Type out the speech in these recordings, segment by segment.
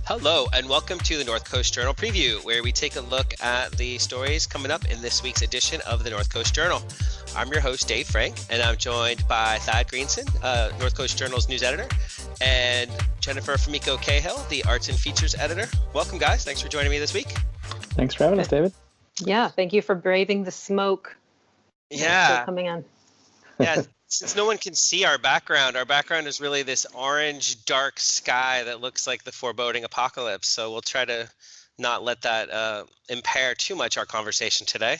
Hello, and welcome to the North Coast Journal Preview, where we take a look at the stories coming up in this week's edition of the North Coast Journal. I'm your host, Dave Frank, and I'm joined by Thad Greenson, North Coast Journal's news editor, and Jennifer Fumiko Cahill, the arts and features editor. Welcome, guys. Thanks for joining me this week. Thanks for having us, David. Yeah, thank you for braving the smoke. Yeah. Coming on. Yeah, since no one can see our background is really this orange, dark sky that looks like the foreboding apocalypse. So we'll try to not let that impair too much our conversation today.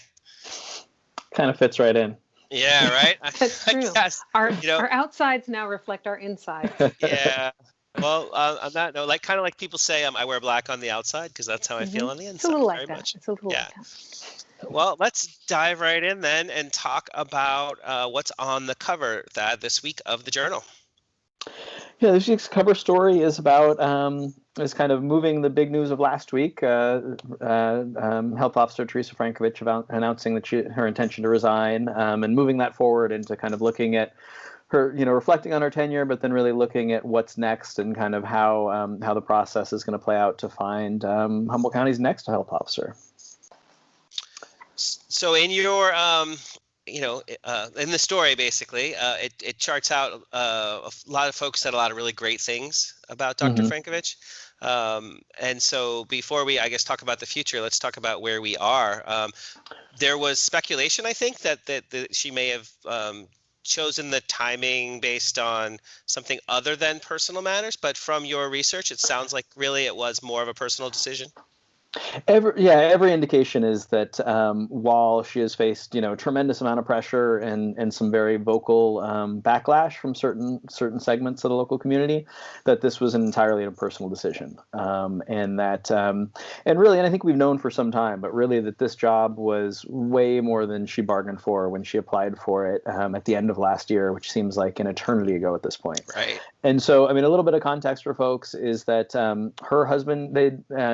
Kind of fits right in. Yeah, right? That's true. Our outsides now reflect our insides. Yeah. Well, on that note, kind of like people say, I wear black on the outside because that's how I feel on the inside. It's a little like very that. much. It's a little like that. Well, let's dive right in then and talk about what's on the cover this week of the Journal. Yeah, this week's cover story is about is kind of moving the big news of last week. Health Officer Teresa Frankovich announcing that her intention to resign, and moving that forward into kind of looking at her, reflecting on her tenure, but then really looking at what's next and kind of how the process is going to play out to find Humboldt County's next health officer. So in your, in the story, basically, it charts out a lot of folks said a lot of really great things about Dr. Frankovich. And so before we, I guess, talk about the future, let's talk about where we are. There was speculation, I think, that she may have chosen the timing based on something other than personal matters. But from your research, it sounds like really it was more of a personal decision. Every indication is that while she has faced, a tremendous amount of pressure and some very vocal backlash from certain segments of the local community, that this was entirely a personal decision, and I think we've known for some time, but really that this job was way more than she bargained for when she applied for it at the end of last year, which seems like an eternity ago at this point. Right. And so, a little bit of context for folks is that her husband,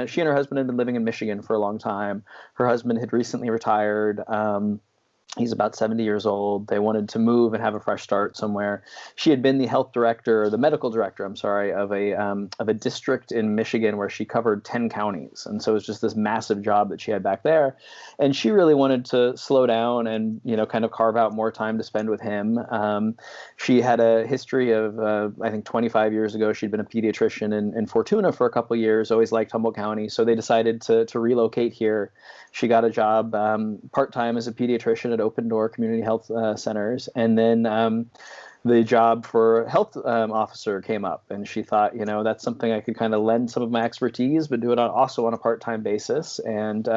she and her husband had been living in Michigan for a long time. Her husband had recently retired. He's about 70 years old. They wanted to move and have a fresh start somewhere. She had been the medical director, of a district in Michigan where she covered 10 counties. And so it was just this massive job that she had back there. And she really wanted to slow down and, kind of carve out more time to spend with him. She had a history of, I think 25 years ago, she'd been a pediatrician in Fortuna for a couple of years, always liked Humboldt County. So they decided to relocate here. She got a job part-time as a pediatrician at Open Door Community Health Centers. And then the job for health officer came up. And she thought, that's something I could kind of lend some of my expertise, but do it also on a part-time basis. And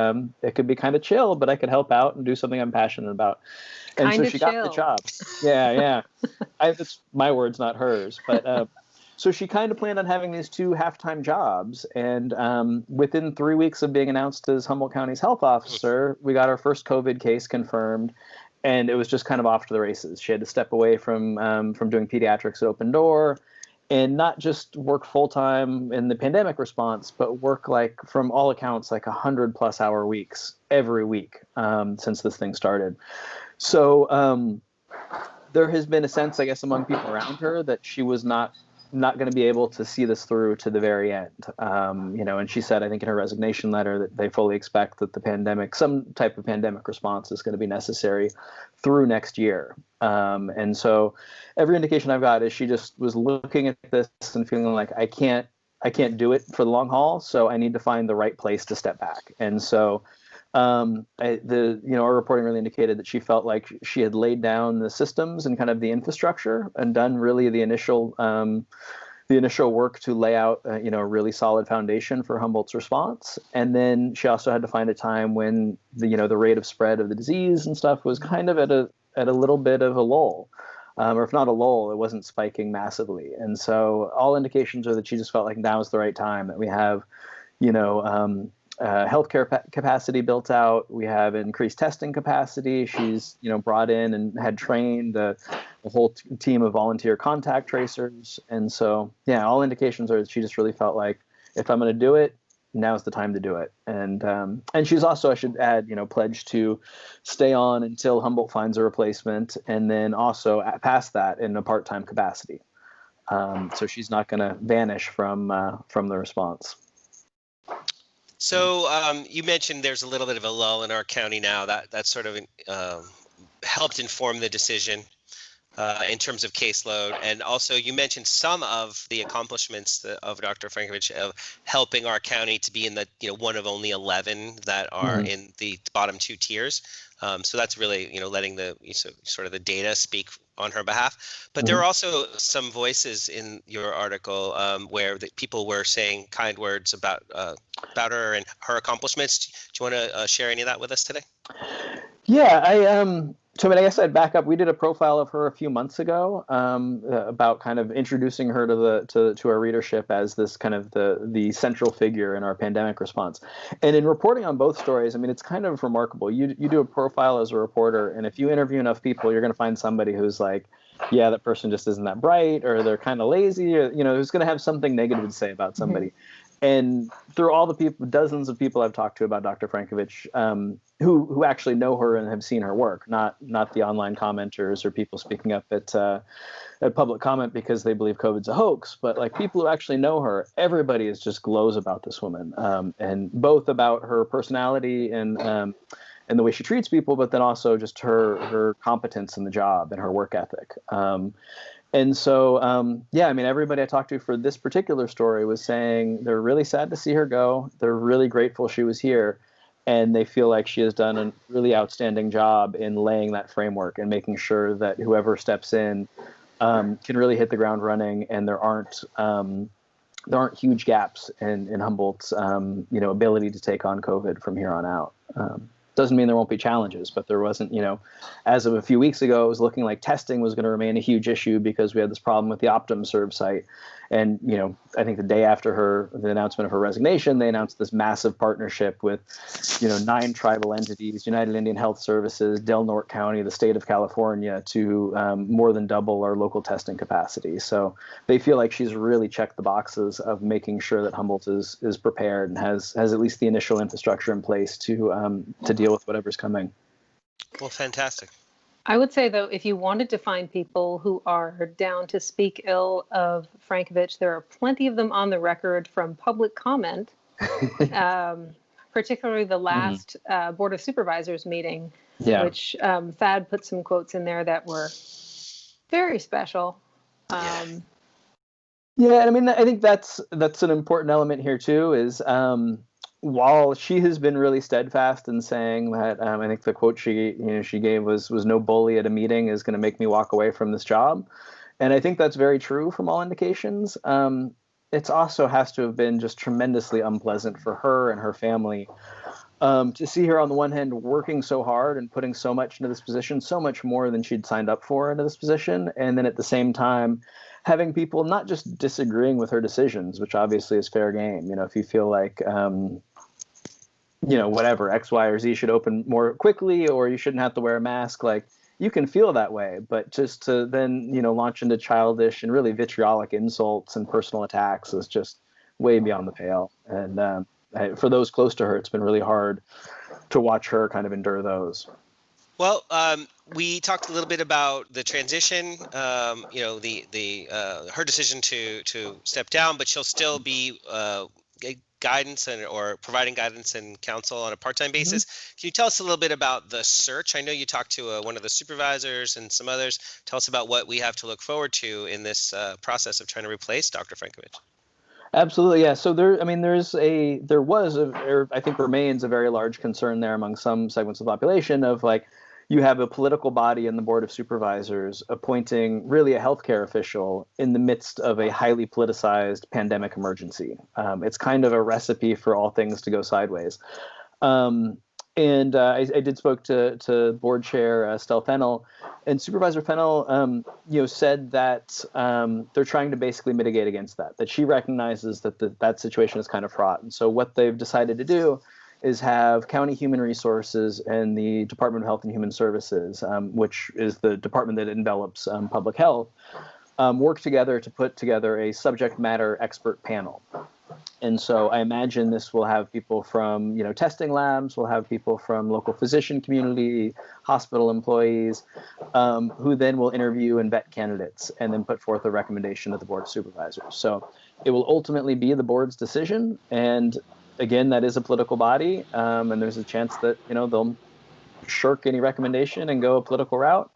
it could be kind of chill, but I could help out and do something I'm passionate about. And so she got the job. Yeah. It's my words, not hers. But so she kind of planned on having these two half-time jobs. And within 3 weeks of being announced as Humboldt County's health officer, we got our first COVID case confirmed. And it was just kind of off to the races. She had to step away from doing pediatrics at Open Door and not just work full-time in the pandemic response, but work from all accounts, 100+ hour weeks every week since this thing started. So there has been a sense, I guess, among people around her that she was not going to be able to see this through to the very end. And she said, I think in her resignation letter, that they fully expect that some type of pandemic response is going to be necessary through next year. And so every indication I've got is she just was looking at this and feeling like I can't do it for the long haul. So I need to find the right place to step back. And so our reporting really indicated that she felt like she had laid down the systems and kind of the infrastructure and done really the initial work to lay out, a really solid foundation for Humboldt's response. And then she also had to find a time when the rate of spread of the disease and stuff was kind of at a little bit of a lull. Or if not a lull, it wasn't spiking massively. And so all indications are that she just felt like now is the right time, that we have, healthcare capacity built out. We have increased testing capacity. She's, brought in and had trained a whole team of volunteer contact tracers. And so, all indications are that she just really felt like if I'm going to do it, now's the time to do it. And she's also, I should add, pledged to stay on until Humboldt finds a replacement, and then also past that in a part-time capacity. So she's not going to vanish from the response. So you mentioned there's a little bit of a lull in our county now. That sort of helped inform the decision in terms of caseload. And also you mentioned some of the accomplishments of Dr. Frankovich of helping our county to be in the, one of only 11 that are in the bottom two tiers. So that's really, letting the sort of the data speak on her behalf. But there are also some voices in your article where the people were saying kind words about her and her accomplishments. Do you want to share any of that with us today? Yeah, so I guess I'd back up. We did a profile of her a few months ago about kind of introducing her to our readership as this kind of the central figure in our pandemic response. And in reporting on both stories, it's kind of remarkable. You do a profile as a reporter, and if you interview enough people, you're going to find somebody who's like, yeah, that person just isn't that bright, or they're kind of lazy, or who's going to have something negative to say about somebody. And through all the people, dozens of people I've talked to about Dr. Frankovich, who actually know her and have seen her work, not the online commenters or people speaking up at public comment because they believe COVID's a hoax, but like people who actually know her, everybody is just glows about this woman, and both about her personality and the way she treats people, but then also just her competence in the job and her work ethic. And so, everybody I talked to for this particular story was saying they're really sad to see her go. They're really grateful she was here. And they feel like she has done a really outstanding job in laying that framework and making sure that whoever steps in can really hit the ground running. And there aren't huge gaps in Humboldt's, ability to take on COVID from here on out. Doesn't mean there won't be challenges, but there wasn't, as of a few weeks ago, it was looking like testing was going to remain a huge issue because we had this problem with the OptumServe site. And, I think the day after the announcement of her resignation, they announced this massive partnership with, 9 tribal entities, United Indian Health Services, Del Norte County, the state of California, to more than double our local testing capacity. So they feel like she's really checked the boxes of making sure that Humboldt is prepared and has at least the initial infrastructure in place to deal with whatever's coming. Well, fantastic. I would say, though, if you wanted to find people who are down to speak ill of Frankovich, there are plenty of them on the record from public comment, particularly the last Board of Supervisors meeting, which Thad put some quotes in there that were very special. I think that's an important element here, too, is while she has been really steadfast in saying that, I think the quote she gave was no bully at a meeting is going to make me walk away from this job. And I think that's very true from all indications. It also has to have been just tremendously unpleasant for her and her family to see her on the one hand working so hard and putting so much into this position, so much more than she'd signed up for into this position. And then at the same time, having people not just disagreeing with her decisions, which obviously is fair game. If you feel like, whatever, X, Y, or Z should open more quickly, or you shouldn't have to wear a mask, like you can feel that way. But just to then, launch into childish and really vitriolic insults and personal attacks is just way beyond the pale. And for those close to her, it's been really hard to watch her kind of endure those. Well, we talked a little bit about the transition, her decision to step down, but she'll still be guidance or providing guidance and counsel on a part-time basis. Can you tell us a little bit about the search? I know you talked to one of the supervisors and some others. Tell us about what we have to look forward to in this process of trying to replace Dr. Frankovich. Absolutely, yeah. So there was, I think remains a very large concern there among some segments of the population of like, you have a political body in the Board of Supervisors appointing really a healthcare official in the midst of a highly politicized pandemic emergency. It's kind of a recipe for all things to go sideways. I did spoke to Board Chair Estelle Fennell, and Supervisor Fennell, said that they're trying to basically mitigate against that she recognizes that situation is kind of fraught. And so what they've decided to do is have County Human Resources and the Department of Health and Human Services, which is the department that envelops public health, work together to put together a subject matter expert panel. And so I imagine this will have people from, testing labs, we'll have people from local physician community, hospital employees, who then will interview and vet candidates and then put forth a recommendation to the board of supervisors. So it will ultimately be the board's decision. And again, that is a political body. And there's a chance that, they'll shirk any recommendation and go a political route.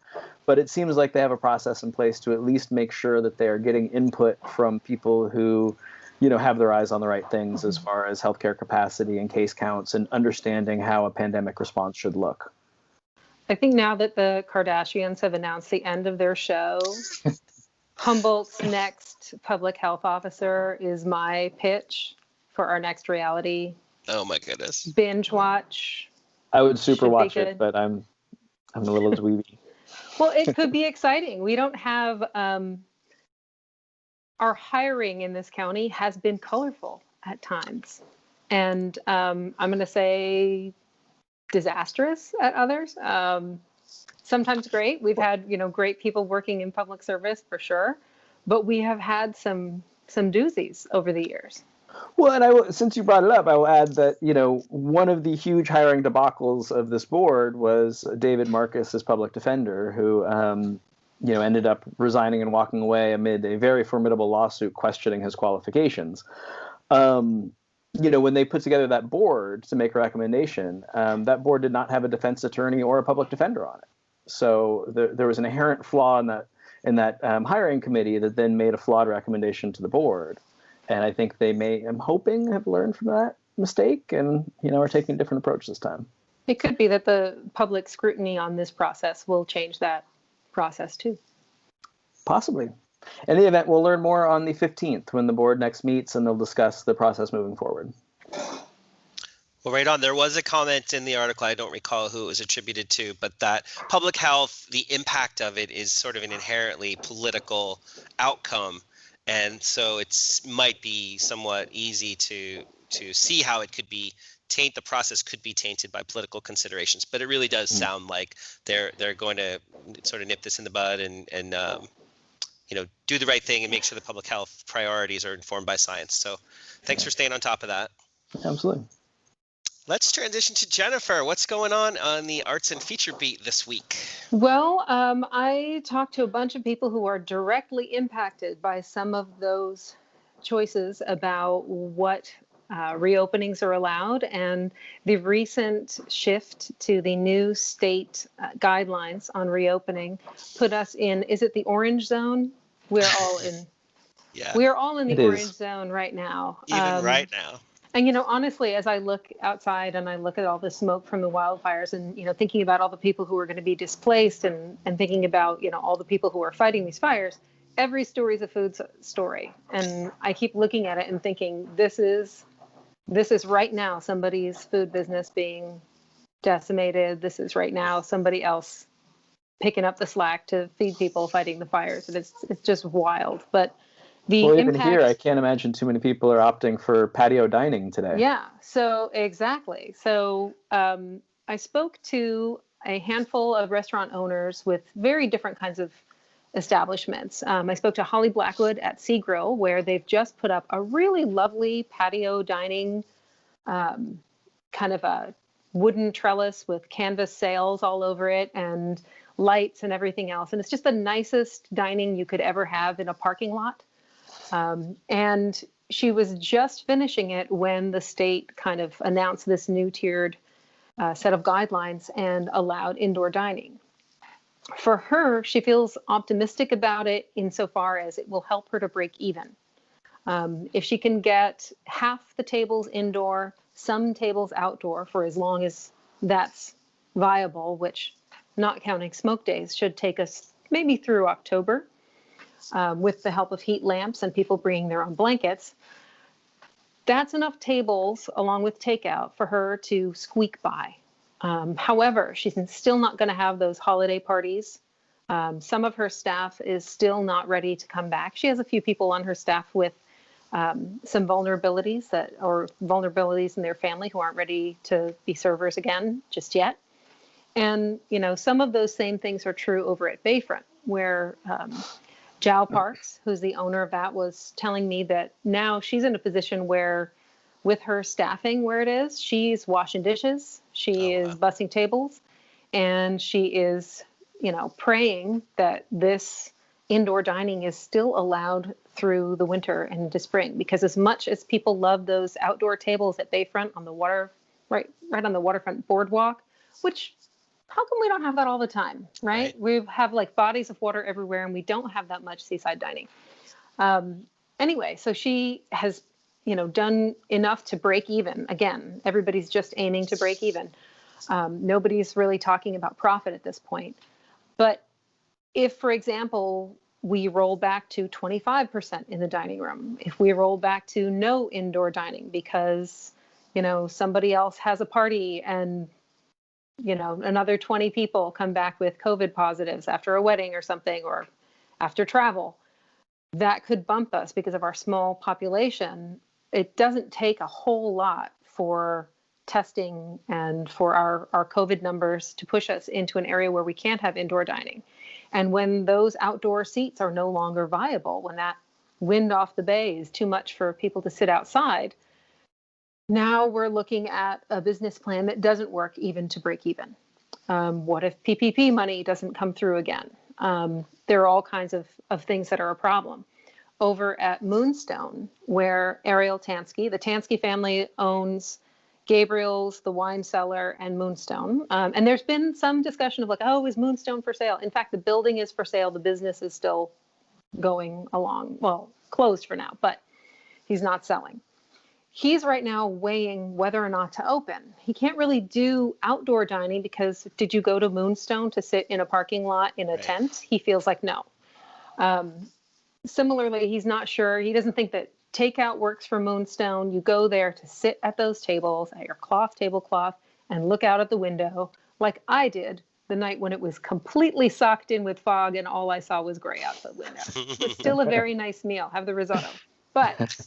But it seems like they have a process in place to at least make sure that they are getting input from people who have their eyes on the right things as far as healthcare capacity and case counts and understanding how a pandemic response should look. I think now that the Kardashians have announced the end of their show, Humboldt's next public health officer is my pitch for our next reality. Oh my goodness. Binge watch. I would super watch it, but I'm a little dweeby. Well, it could be exciting. We don't have our hiring in this county has been colorful at times, and I'm going to say disastrous at others. Sometimes great. We've had great people working in public service for sure, but we have had some doozies over the years. Well, and since you brought it up, I will add that one of the huge hiring debacles of this board was David Marcus as public defender, who ended up resigning and walking away amid a very formidable lawsuit questioning his qualifications. When they put together that board to make a recommendation, that board did not have a defense attorney or a public defender on it. So there was an inherent flaw in that hiring committee that then made a flawed recommendation to the board. And I think they I'm hoping, have learned from that mistake and, are taking a different approach this time. It could be that the public scrutiny on this process will change that process too. Possibly. In the event, we'll learn more on the 15th when the board next meets, and they'll discuss the process moving forward. Well, right on. There was a comment in the article, I don't recall who it was attributed to, but that public health, the impact of it is sort of an inherently political outcome. And so it might be somewhat easy to see how it could be the process could be tainted by political considerations, but it really does sound like they're going to sort of nip this in the bud and do the right thing and make sure the public health priorities are informed by science. So thanks for staying on top of that. Absolutely. Let's transition to Jennifer. What's going on the arts and feature beat this week? Well, I talked to a bunch of people who are directly impacted by some of those choices about what reopenings are allowed, and the recent shift to the new state guidelines on reopening put us in, is it the orange zone? We're all in. Yeah. We are all in the orange zone right now. Even right now. And, honestly, as I look outside and I look at all the smoke from the wildfires and, thinking about all the people who are going to be displaced and thinking about, all the people who are fighting these fires, every story is a food story. And I keep looking at it and thinking, this is right now somebody's food business being decimated. This is right now somebody else picking up the slack to feed people fighting the fires. And it's just wild. But the even here, I can't imagine too many people are opting for patio dining today. Yeah, so exactly. So I spoke to a handful of restaurant owners with very different kinds of establishments. I spoke to Holly Blackwood at Sea Grill, where they've just put up a really lovely patio dining, kind of a wooden trellis with canvas sails all over it and lights and everything else. And it's just the nicest dining you could ever have in a parking lot. And she was just finishing it when the state kind of announced this new tiered set of guidelines and allowed indoor dining. For her, she feels optimistic about it insofar as it will help her to break even. If she can get half the tables indoor, some tables outdoor for as long as that's viable, which, not counting smoke days, should take us maybe through October. With the help of heat lamps and people bringing their own blankets, that's enough tables along with takeout for her to squeak by. However, she's still not going to have those holiday parties. Some of her staff is still not ready to come back. She has a few people on her staff with some vulnerabilities in their family who aren't ready to be servers again just yet. And, some of those same things are true over at Bayfront, where Jao Parks, who's the owner of that, was telling me that now she's in a position where, with her staffing where it is, she's washing dishes, she is bussing tables, and she is, praying that this indoor dining is still allowed through the winter and into spring. Because as much as people love those outdoor tables at Bayfront on the water, right on the waterfront boardwalk, which how come we don't have that all the time, right? We have like bodies of water everywhere, and we don't have that much seaside dining. Anyway, so she has, done enough to break even. Again, everybody's just aiming to break even. Nobody's really talking about profit at this point. But if, for example, we roll back to 25% in the dining room, if we roll back to no indoor dining because, somebody else has a party and, another 20 people come back with COVID positives after a wedding or something, or after travel, that could bump us because of our small population. It doesn't take a whole lot for testing and for our COVID numbers to push us into an area where we can't have indoor dining. And when those outdoor seats are no longer viable, when that wind off the bay is too much for people to sit outside, now we're looking at a business plan that doesn't work even to break even. What if PPP money doesn't come through again? There are all kinds of things that are a problem. Over at Moonstone, where Ariel Tansky, the Tansky family owns Gabriel's, the wine cellar, and Moonstone. And there's been some discussion of like, oh, is Moonstone for sale? In fact, the building is for sale. The business is still going along. Well, closed for now, but he's not selling. He's right now weighing whether or not to open. He can't really do outdoor dining because did you go to Moonstone to sit in a parking lot in a tent? He feels like no. Similarly, he's not sure. He doesn't think that takeout works for Moonstone. You go there to sit at those tables, at your tablecloth, and look out at the window like I did the night when it was completely socked in with fog and all I saw was gray out the window. It was still a very nice meal. Have the risotto. But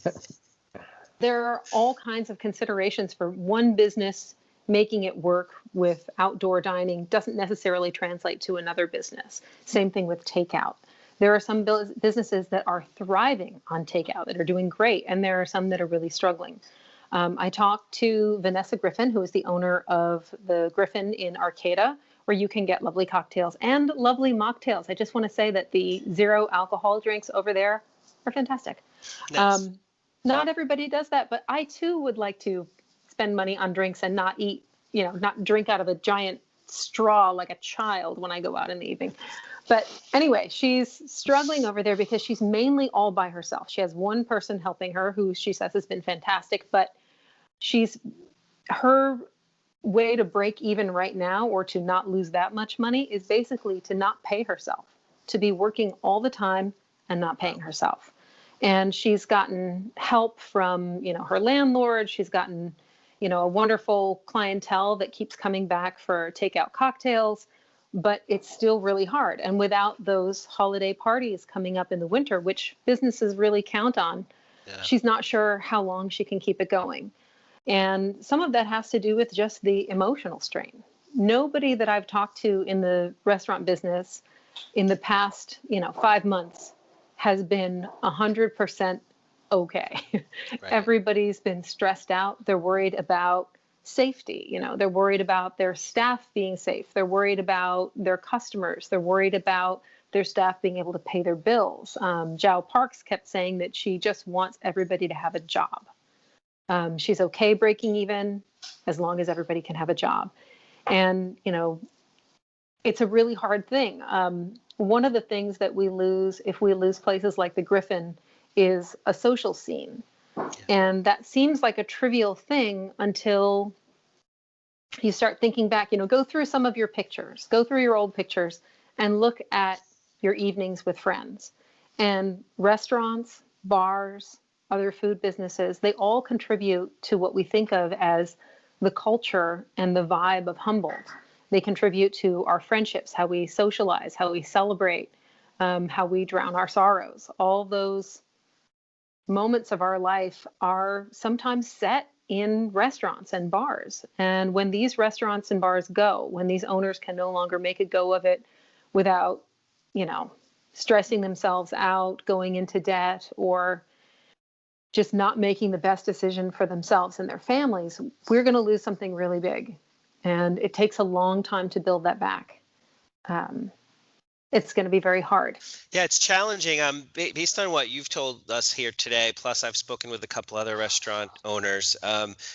there are all kinds of considerations for one business making it work with outdoor dining doesn't necessarily translate to another business. Same thing with takeout. There are some businesses that are thriving on takeout, that are doing great, and there are some that are really struggling. I talked to Vanessa Griffin, who is the owner of the Griffin in Arcata, where you can get lovely cocktails and lovely mocktails. I just want to say that the 0 alcohol drinks over there are fantastic. Nice. Not everybody does that, but I too would like to spend money on drinks and not eat, not drink out of a giant straw like a child when I go out in the evening. But anyway, she's struggling over there because she's mainly all by herself. She has one person helping her who she says has been fantastic, but her way to break even right now, or to not lose that much money, is basically to not pay herself, to be working all the time and not paying herself. And she's gotten help from, her landlord. She's gotten, a wonderful clientele that keeps coming back for takeout cocktails. But it's still really hard. And without those holiday parties coming up in the winter, which businesses really count on, she's not sure how long she can keep it going. And some of that has to do with just the emotional strain. Nobody that I've talked to in the restaurant business in the past, 5 months has been 100% okay. Right. Everybody's been stressed out. They're worried about safety. They're worried about their staff being safe. They're worried about their customers. They're worried about their staff being able to pay their bills. Jao Parks kept saying that she just wants everybody to have a job. She's okay breaking even as long as everybody can have a job. And, it's a really hard thing. One of the things that we lose if we lose places like the Griffin is a social scene. And that seems like a trivial thing until you start thinking back, go through some of your pictures, go through your old pictures and look at your evenings with friends. And restaurants, bars, other food businesses, they all contribute to what we think of as the culture and the vibe of Humboldt. They contribute to our friendships, how we socialize, how we celebrate, how we drown our sorrows. All those moments of our life are sometimes set in restaurants and bars. And when these restaurants and bars go, when these owners can no longer make a go of it without, stressing themselves out, going into debt, or just not making the best decision for themselves and their families, we're going to lose something really big. And it takes a long time to build that back. It's going to be very hard. Yeah, it's challenging. Based on what you've told us here today, plus I've spoken with a couple other restaurant owners.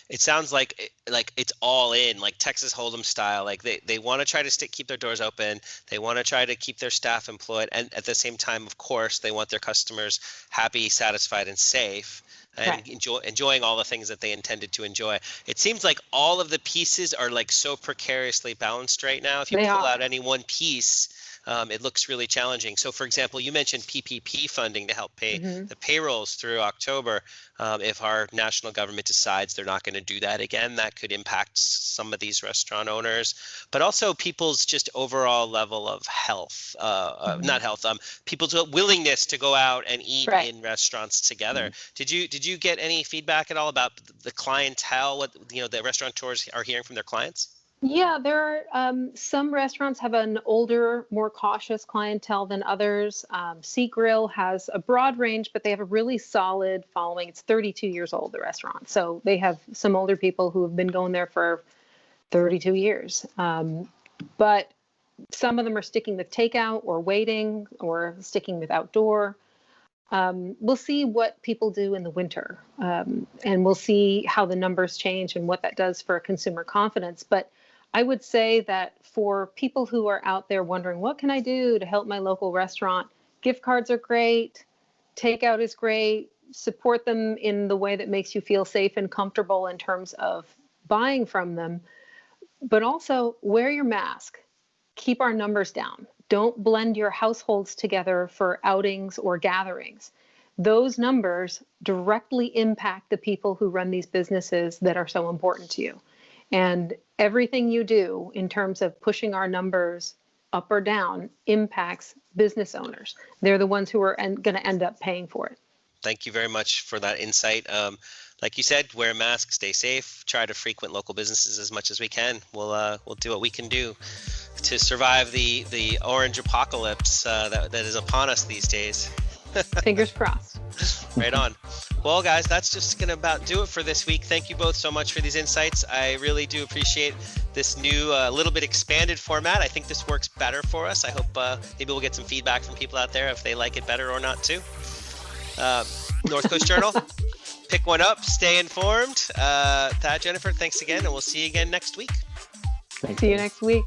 It sounds like it's all in, like Texas Hold'em style. Like they want to try to keep their doors open. They want to try to keep their staff employed, and at the same time, of course, they want their customers happy, satisfied, and safe, and Right. enjoying all the things that they intended to enjoy. It seems like all of the pieces are like so precariously balanced right now. If you They pull are. out any one piece, it looks really challenging. So, for example, you mentioned PPP funding to help pay Mhm. the payrolls through October. If our national government decides they're not going to do that again, that could impact some of these restaurant owners, but also people's just overall level of health, not health, people's willingness to go out and eat Right. in restaurants together. Did you get any feedback at all about the clientele? What the restaurateurs are hearing from their clients? Yeah, there are some restaurants have an older, more cautious clientele than others. Sea Grill has a broad range, but they have a really solid following. It's 32 years old, the restaurant. So they have some older people who have been going there for 32 years. But some of them are sticking with takeout or waiting or sticking with outdoor. We'll see what people do in the winter, and we'll see how the numbers change and what that does for consumer confidence. But I would say that for people who are out there wondering, what can I do to help my local restaurant? Gift cards are great. Takeout is great. Support them in the way that makes you feel safe and comfortable in terms of buying from them. But also wear your mask. Keep our numbers down. Don't blend your households together for outings or gatherings. Those numbers directly impact the people who run these businesses that are so important to you. And everything you do in terms of pushing our numbers up or down impacts business owners. They're the ones who are going to end up paying for it. Thank you very much for that insight. Like you said, wear a mask, stay safe, try to frequent local businesses as much as we can. We'll do what we can do to survive the orange apocalypse that is upon us these days. Fingers crossed. Right on. Well, guys, that's just going to about do it for this week. Thank you both so much for these insights. I really do appreciate this new, little bit expanded format. I think this works better for us. I hope maybe we'll get some feedback from people out there if they like it better or not too. North Coast Journal, pick one up, stay informed. Thad, Jennifer, thanks again, and we'll see you again next week. Thanks. See you next week.